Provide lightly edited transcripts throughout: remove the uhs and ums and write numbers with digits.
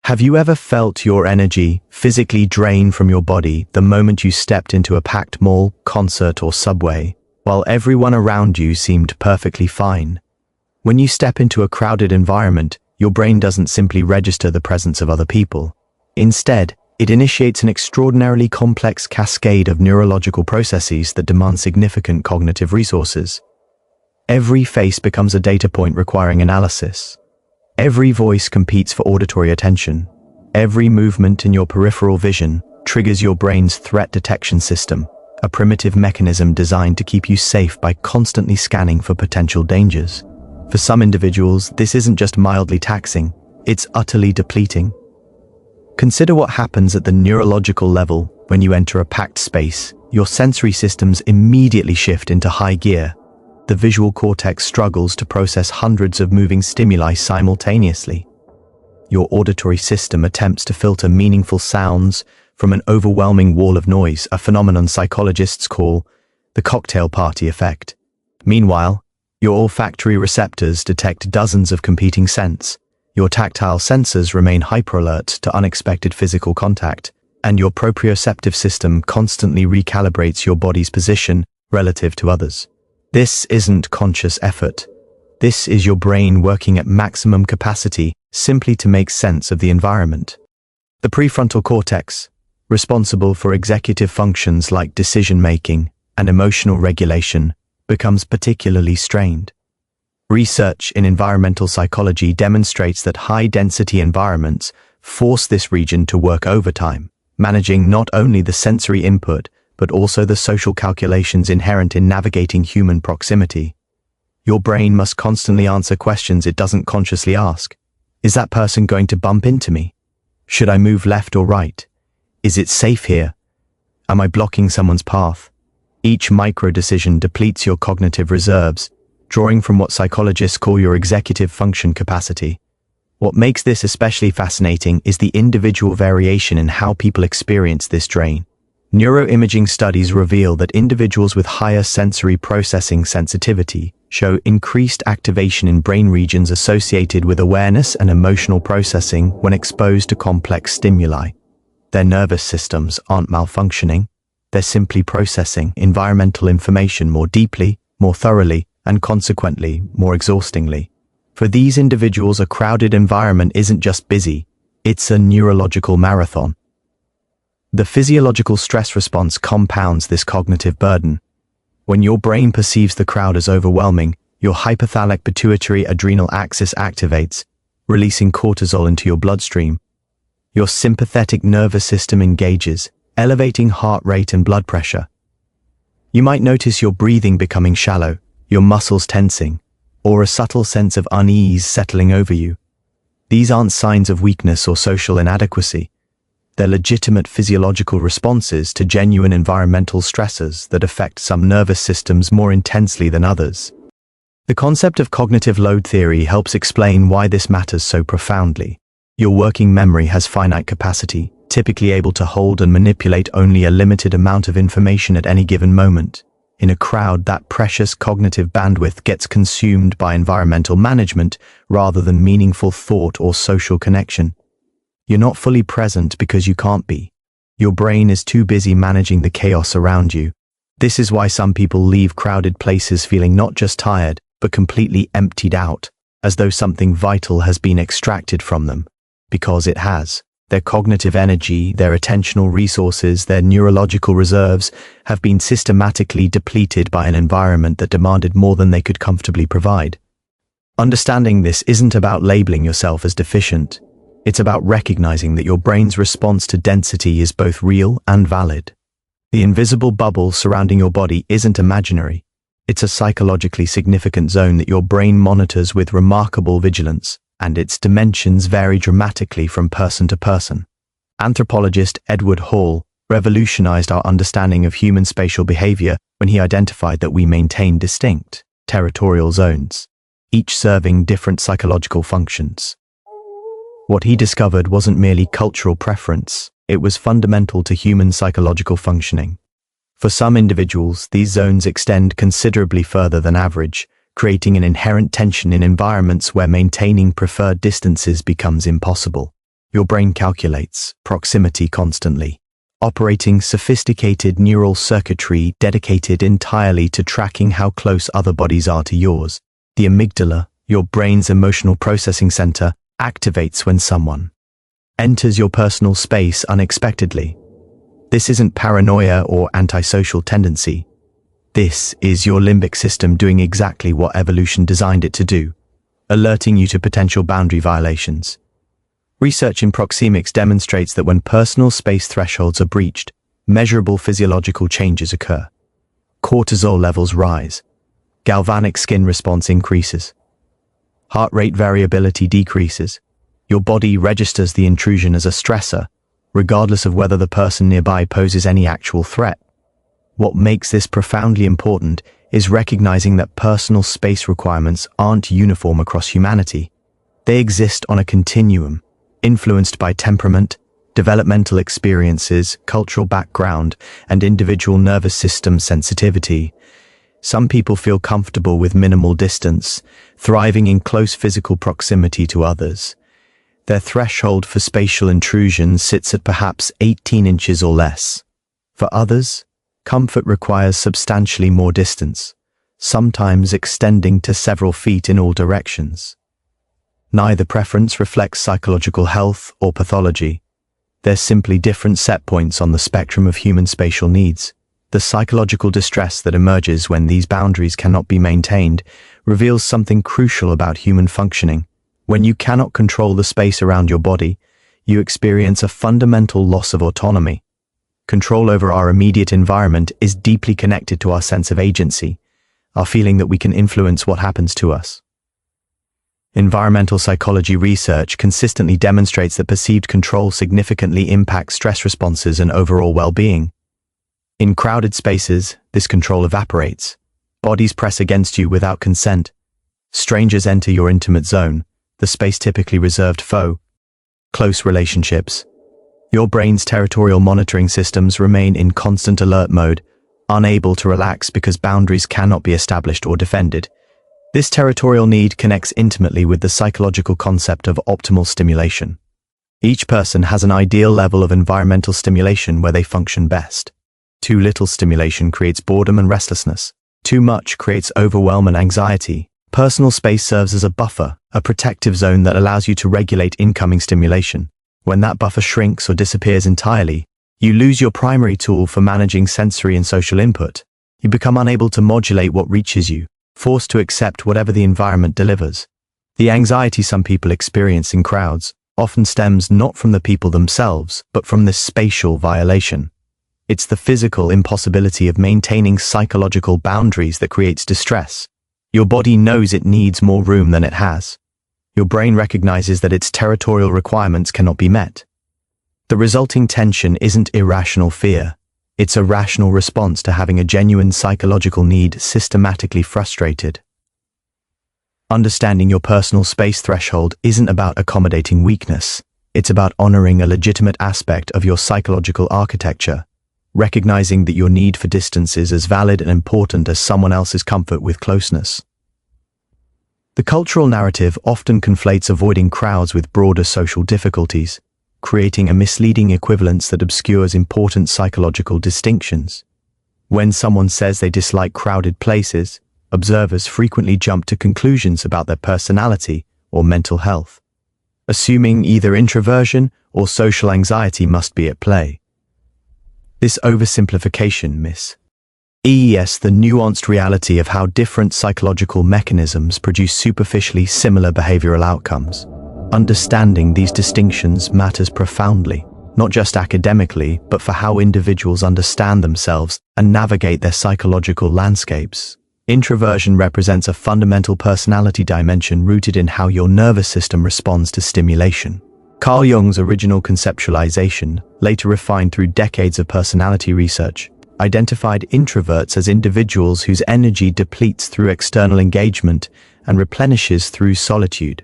Have you ever felt your energy physically drain from your body the moment you stepped into a packed mall, concert, or subway, while everyone around you seemed perfectly fine? When you step into a crowded environment, your brain doesn't simply register the presence of other people. Instead, it initiates an extraordinarily complex cascade of neurological processes that demand significant cognitive resources. Every face becomes a data point requiring analysis. Every voice competes for auditory attention. Every movement in your peripheral vision triggers your brain's threat detection system, a primitive mechanism designed to keep you safe by constantly scanning for potential dangers. For some individuals, this isn't just mildly taxing, it's utterly depleting. Consider what happens at the neurological level when you enter a packed space. Your sensory systems immediately shift into high gear. The visual cortex struggles to process hundreds of moving stimuli simultaneously. Your auditory system attempts to filter meaningful sounds from an overwhelming wall of noise, a phenomenon psychologists call the cocktail party effect. Meanwhile, your olfactory receptors detect dozens of competing scents. Your tactile sensors remain hyper-alert to unexpected physical contact, and your proprioceptive system constantly recalibrates your body's position relative to others. This isn't conscious effort. This is your brain working at maximum capacity simply to make sense of the environment. The prefrontal cortex, responsible for executive functions like decision-making and emotional regulation, becomes particularly strained. Research in environmental psychology demonstrates that high-density environments force this region to work overtime, managing not only the sensory input, but also the social calculations inherent in navigating human proximity. Your brain must constantly answer questions it doesn't consciously ask. Is that person going to bump into me? Should I move left or right? Is it safe here? Am I blocking someone's path? Each micro-decision depletes your cognitive reserves, drawing from what psychologists call your executive function capacity. What makes this especially fascinating is the individual variation in how people experience this drain. Neuroimaging studies reveal that individuals with higher sensory processing sensitivity show increased activation in brain regions associated with awareness and emotional processing when exposed to complex stimuli. Their nervous systems aren't malfunctioning, they're simply processing environmental information more deeply, more thoroughly, and consequently, more exhaustingly. For these individuals, a crowded environment isn't just busy, it's a neurological marathon. The physiological stress response compounds this cognitive burden. When your brain perceives the crowd as overwhelming, your hypothalamic pituitary adrenal axis activates, releasing cortisol into your bloodstream. Your sympathetic nervous system engages, elevating heart rate and blood pressure. You might notice your breathing becoming shallow, your muscles tensing, or a subtle sense of unease settling over you. These aren't signs of weakness or social inadequacy. They're legitimate physiological responses to genuine environmental stressors that affect some nervous systems more intensely than others. The concept of cognitive load theory helps explain why this matters so profoundly. Your working memory has finite capacity, typically able to hold and manipulate only a limited amount of information at any given moment. In a crowd, that precious cognitive bandwidth gets consumed by environmental management rather than meaningful thought or social connection. You're not fully present because you can't be. Your brain is too busy managing the chaos around you. This is why some people leave crowded places feeling not just tired, but completely emptied out, as though something vital has been extracted from them. Because it has. Their cognitive energy, their attentional resources, their neurological reserves have been systematically depleted by an environment that demanded more than they could comfortably provide. Understanding this isn't about labeling yourself as deficient. It's about recognizing that your brain's response to density is both real and valid. The invisible bubble surrounding your body isn't imaginary. It's a psychologically significant zone that your brain monitors with remarkable vigilance, and its dimensions vary dramatically from person to person. Anthropologist Edward Hall revolutionized our understanding of human spatial behavior when he identified that we maintain distinct, territorial zones, each serving different psychological functions. What he discovered wasn't merely cultural preference, it was fundamental to human psychological functioning. For some individuals, these zones extend considerably further than average, creating an inherent tension in environments where maintaining preferred distances becomes impossible. Your brain calculates proximity constantly, operating sophisticated neural circuitry dedicated entirely to tracking how close other bodies are to yours. The amygdala, your brain's emotional processing center, activates when someone enters your personal space unexpectedly. This isn't paranoia or antisocial tendency. This is your limbic system doing exactly what evolution designed it to do, alerting you to potential boundary violations. Research in proxemics demonstrates that when personal space thresholds are breached, measurable physiological changes occur. Cortisol levels rise. Galvanic skin response increases. Heart rate variability decreases. Your body registers the intrusion as a stressor, regardless of whether the person nearby poses any actual threat. What makes this profoundly important is recognizing that personal space requirements aren't uniform across humanity. They exist on a continuum, influenced by temperament, developmental experiences, cultural background, and individual nervous system sensitivity. Some people feel comfortable with minimal distance, thriving in close physical proximity to others. Their threshold for spatial intrusion sits at perhaps 18 inches or less. For others, comfort requires substantially more distance, sometimes extending to several feet in all directions. Neither preference reflects psychological health or pathology. They're simply different set points on the spectrum of human spatial needs. The psychological distress that emerges when these boundaries cannot be maintained reveals something crucial about human functioning. When you cannot control the space around your body, you experience a fundamental loss of autonomy. Control over our immediate environment is deeply connected to our sense of agency, our feeling that we can influence what happens to us. Environmental psychology research consistently demonstrates that perceived control significantly impacts stress responses and overall well-being. In crowded spaces, this control evaporates. Bodies press against you without consent. Strangers enter your intimate zone, the space typically reserved foe. Close relationships. Your brain's territorial monitoring systems remain in constant alert mode, unable to relax because boundaries cannot be established or defended. This territorial need connects intimately with the psychological concept of optimal stimulation. Each person has an ideal level of environmental stimulation where they function best. Too little stimulation creates boredom and restlessness. Too much creates overwhelm and anxiety. Personal space serves as a buffer, a protective zone that allows you to regulate incoming stimulation. When that buffer shrinks or disappears entirely, you lose your primary tool for managing sensory and social input. You become unable to modulate what reaches you, forced to accept whatever the environment delivers. The anxiety some people experience in crowds often stems not from the people themselves, but from this spatial violation. It's the physical impossibility of maintaining psychological boundaries that creates distress. Your body knows it needs more room than it has. Your brain recognizes that its territorial requirements cannot be met. The resulting tension isn't irrational fear. It's a rational response to having a genuine psychological need systematically frustrated. Understanding your personal space threshold isn't about accommodating weakness. It's about honoring a legitimate aspect of your psychological architecture, recognizing that your need for distance is as valid and important as someone else's comfort with closeness. The cultural narrative often conflates avoiding crowds with broader social difficulties, creating a misleading equivalence that obscures important psychological distinctions. When someone says they dislike crowded places, observers frequently jump to conclusions about their personality or mental health, assuming either introversion or social anxiety must be at play. This oversimplification misses the nuanced reality of how different psychological mechanisms produce superficially similar behavioral outcomes. Understanding these distinctions matters profoundly, not just academically, but for how individuals understand themselves and navigate their psychological landscapes. Introversion represents a fundamental personality dimension rooted in how your nervous system responds to stimulation. Carl Jung's original conceptualization, later refined through decades of personality research, identified introverts as individuals whose energy depletes through external engagement and replenishes through solitude.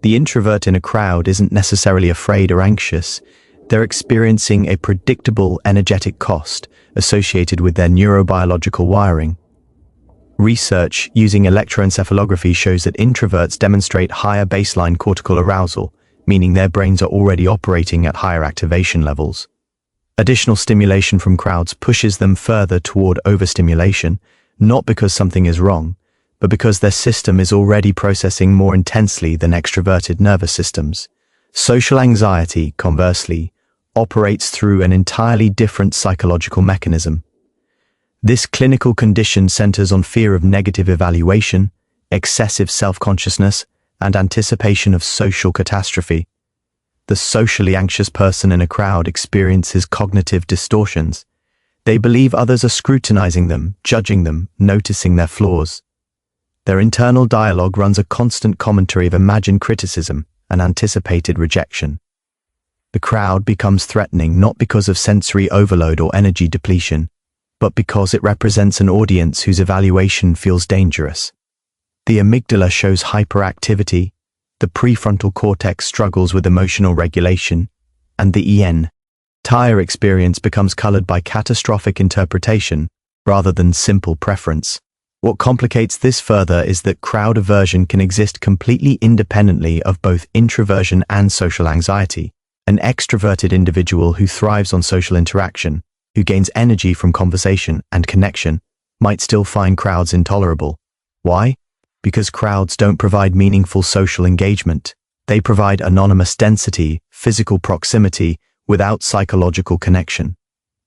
The introvert in a crowd isn't necessarily afraid or anxious. They're experiencing a predictable energetic cost associated with their neurobiological wiring. Research using electroencephalography shows that introverts demonstrate higher baseline cortical arousal, meaning their brains are already operating at higher activation levels. Additional stimulation from crowds pushes them further toward overstimulation, not because something is wrong, but because their system is already processing more intensely than extroverted nervous systems. Social anxiety, conversely, operates through an entirely different psychological mechanism. This clinical condition centers on fear of negative evaluation, excessive self-consciousness, and anticipation of social catastrophe. The socially anxious person in a crowd experiences cognitive distortions. They believe others are scrutinizing them, judging them, noticing their flaws. Their internal dialogue runs a constant commentary of imagined criticism and anticipated rejection. The crowd becomes threatening not because of sensory overload or energy depletion, but because it represents an audience whose evaluation feels dangerous. The amygdala shows hyperactivity, the prefrontal cortex struggles with emotional regulation, and the entire experience becomes colored by catastrophic interpretation rather than simple preference. What complicates this further is that crowd aversion can exist completely independently of both introversion and social anxiety. An extroverted individual who thrives on social interaction, who gains energy from conversation and connection, might still find crowds intolerable. Why? Because crowds don't provide meaningful social engagement. They provide anonymous density, physical proximity, without psychological connection.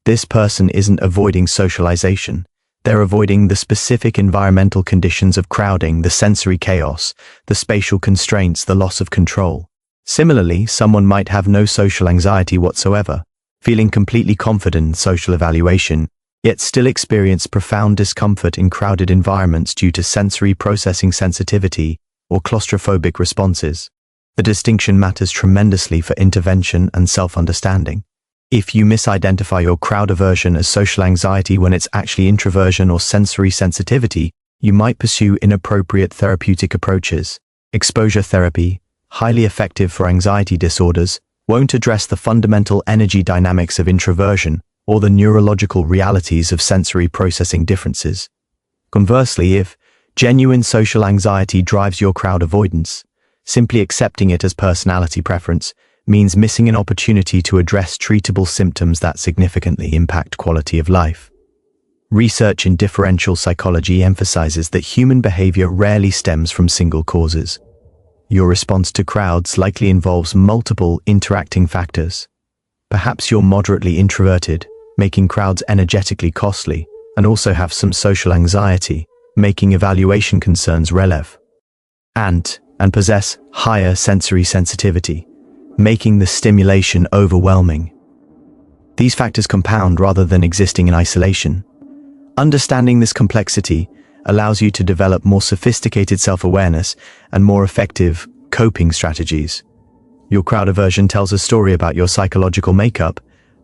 This person isn't avoiding socialization. They're avoiding the specific environmental conditions of crowding, the sensory chaos, the spatial constraints, the loss of control. Similarly, someone might have no social anxiety whatsoever, feeling completely confident in social evaluation, yet still experience profound discomfort in crowded environments due to sensory processing sensitivity or claustrophobic responses. The distinction matters tremendously for intervention and self-understanding. If you misidentify your crowd aversion as social anxiety when it's actually introversion or sensory sensitivity, you might pursue inappropriate therapeutic approaches. Exposure therapy, highly effective for anxiety disorders, won't address the fundamental energy dynamics of introversion or the neurological realities of sensory processing differences. Conversely, if genuine social anxiety drives your crowd avoidance, simply accepting it as personality preference means missing an opportunity to address treatable symptoms that significantly impact quality of life. Research in differential psychology emphasizes that human behavior rarely stems from single causes. Your response to crowds likely involves multiple interacting factors. Perhaps you're moderately introverted, making crowds energetically costly, and also have some social anxiety, making evaluation concerns relevant, and possess higher sensory sensitivity, making the stimulation overwhelming. These factors compound rather than existing in isolation. Understanding this complexity allows you to develop more sophisticated self-awareness and more effective coping strategies. Your crowd aversion tells a story about your psychological makeup,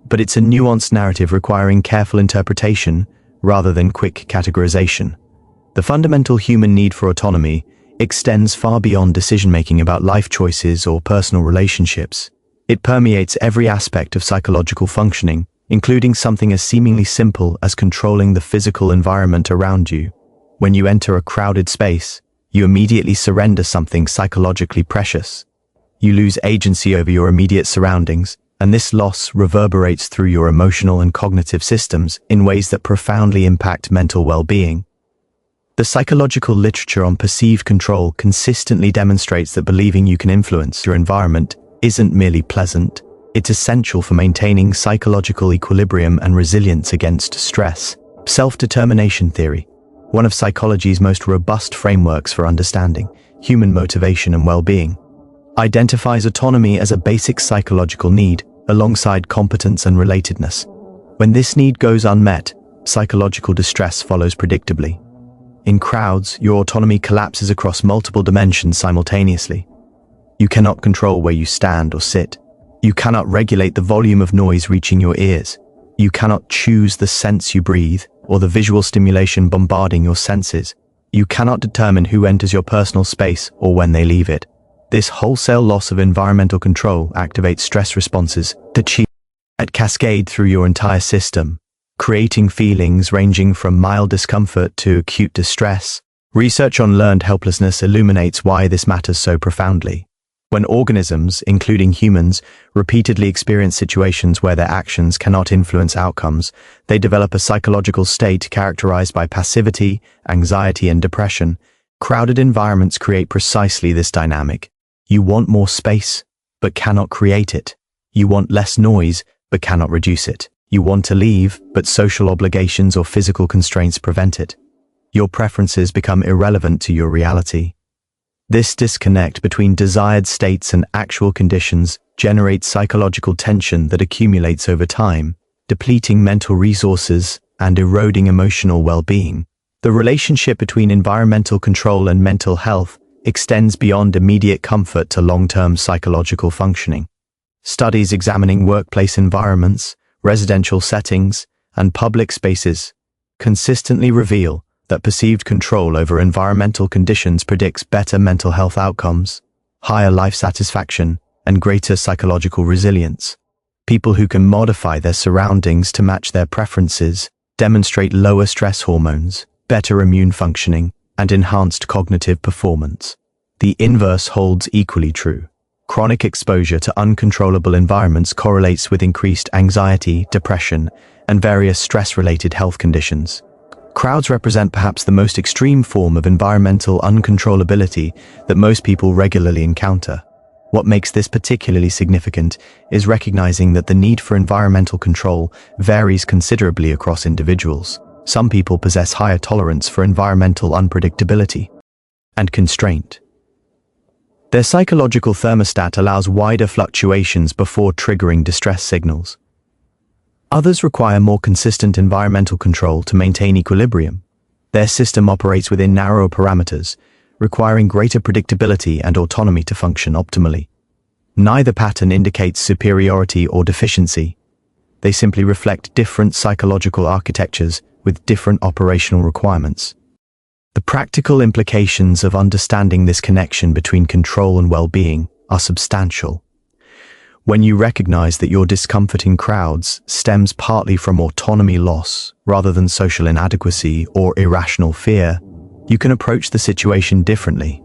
but it's a nuanced narrative requiring careful interpretation rather than quick categorization. The fundamental human need for autonomy extends far beyond decision-making about life choices or personal relationships. It permeates every aspect of psychological functioning, including something as seemingly simple as controlling the physical environment around you. When you enter a crowded space, you immediately surrender something psychologically precious. You lose agency over your immediate surroundings, and this loss reverberates through your emotional and cognitive systems in ways that profoundly impact mental well-being. The psychological literature on perceived control consistently demonstrates that believing you can influence your environment isn't merely pleasant, it's essential for maintaining psychological equilibrium and resilience against stress. Self-determination theory, one of psychology's most robust frameworks for understanding human motivation and well-being, identifies autonomy as a basic psychological need alongside competence and relatedness. When this need goes unmet, psychological distress follows predictably. In crowds, your autonomy collapses across multiple dimensions simultaneously. You cannot control where you stand or sit. You cannot regulate the volume of noise reaching your ears. You cannot choose the scents you breathe or the visual stimulation bombarding your senses. You cannot determine who enters your personal space or when they leave it. This wholesale loss of environmental control activates stress responses that cascade through your entire system, creating feelings ranging from mild discomfort to acute distress. Research on learned helplessness illuminates why this matters so profoundly. When organisms, including humans, repeatedly experience situations where their actions cannot influence outcomes, they develop a psychological state characterized by passivity, anxiety, and depression. Crowded environments create precisely this dynamic. You want more space, but cannot create it. You want less noise, but cannot reduce it. You want to leave, but social obligations or physical constraints prevent it. Your preferences become irrelevant to your reality. This disconnect between desired states and actual conditions generates psychological tension that accumulates over time, depleting mental resources and eroding emotional well-being. The relationship between environmental control and mental health extends beyond immediate comfort to long-term psychological functioning. Studies examining workplace environments, residential settings, and public spaces consistently reveal that perceived control over environmental conditions predicts better mental health outcomes, higher life satisfaction, and greater psychological resilience. People who can modify their surroundings to match their preferences demonstrate lower stress hormones, better immune functioning, and enhanced cognitive performance. The inverse holds equally true. Chronic exposure to uncontrollable environments correlates with increased anxiety, depression, and various stress-related health conditions. Crowds represent perhaps the most extreme form of environmental uncontrollability that most people regularly encounter. What makes this particularly significant is recognizing that the need for environmental control varies considerably across individuals. Some people possess higher tolerance for environmental unpredictability and constraint. Their psychological thermostat allows wider fluctuations before triggering distress signals. Others require more consistent environmental control to maintain equilibrium. Their system operates within narrower parameters, requiring greater predictability and autonomy to function optimally. Neither pattern indicates superiority or deficiency. They simply reflect different psychological architectures with different operational requirements. The practical implications of understanding this connection between control and well-being are substantial. When you recognize that your discomfort in crowds stems partly from autonomy loss rather than social inadequacy or irrational fear, you can approach the situation differently.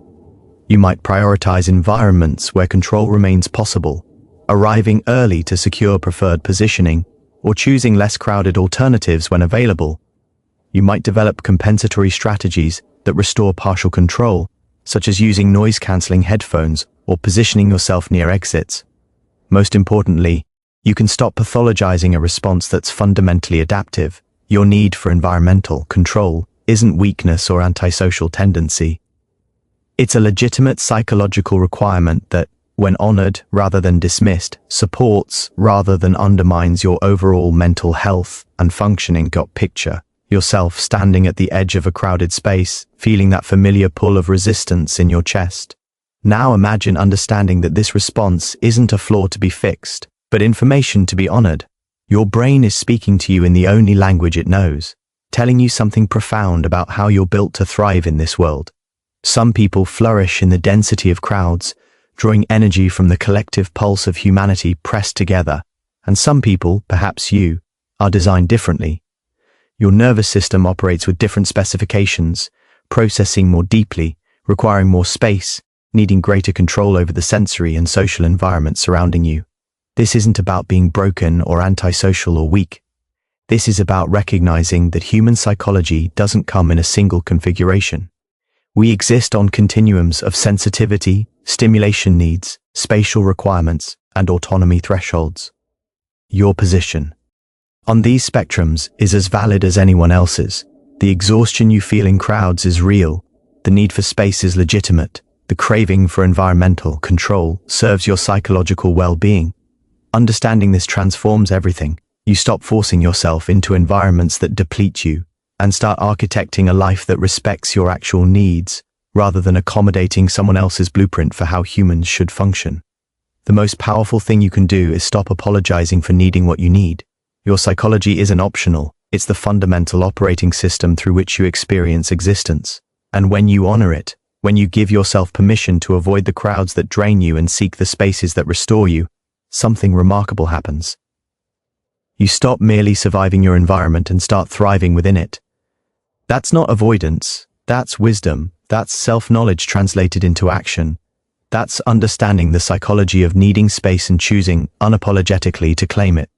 You might prioritize environments where control remains possible, arriving early to secure preferred positioning, or choosing less crowded alternatives when available. You might develop compensatory strategies that restore partial control, such as using noise-canceling headphones or positioning yourself near exits. Most importantly, you can stop pathologizing a response that's fundamentally adaptive. Your need for environmental control isn't weakness or antisocial tendency. It's a legitimate psychological requirement that, when honored rather than dismissed, supports rather than undermines your overall mental health and functioning. Got picture yourself standing at the edge of a crowded space, feeling that familiar pull of resistance in your chest. Now imagine understanding that this response isn't a flaw to be fixed, but information to be honored. Your brain is speaking to you in the only language it knows, telling you something profound about how you're built to thrive in this world. Some people flourish in the density of crowds, drawing energy from the collective pulse of humanity pressed together, and some people, perhaps you, are designed differently. Your nervous system operates with different specifications, processing more deeply, requiring more space, needing greater control over the sensory and social environment surrounding you. This isn't about being broken or antisocial or weak. This is about recognizing that human psychology doesn't come in a single configuration. We exist on continuums of sensitivity, stimulation needs, spatial requirements, and autonomy thresholds. Your position on these spectrums is as valid as anyone else's. The exhaustion you feel in crowds is real. The need for space is legitimate. The craving for environmental control serves your psychological well-being. Understanding this transforms everything. You stop forcing yourself into environments that deplete you and start architecting a life that respects your actual needs rather than accommodating someone else's blueprint for how humans should function. The most powerful thing you can do is stop apologizing for needing what you need. Your psychology isn't optional. It's the fundamental operating system through which you experience existence. And when you honor it, when you give yourself permission to avoid the crowds that drain you and seek the spaces that restore you, something remarkable happens. You stop merely surviving your environment and start thriving within it. That's not avoidance, that's wisdom, that's self-knowledge translated into action. That's understanding the psychology of needing space and choosing unapologetically to claim it.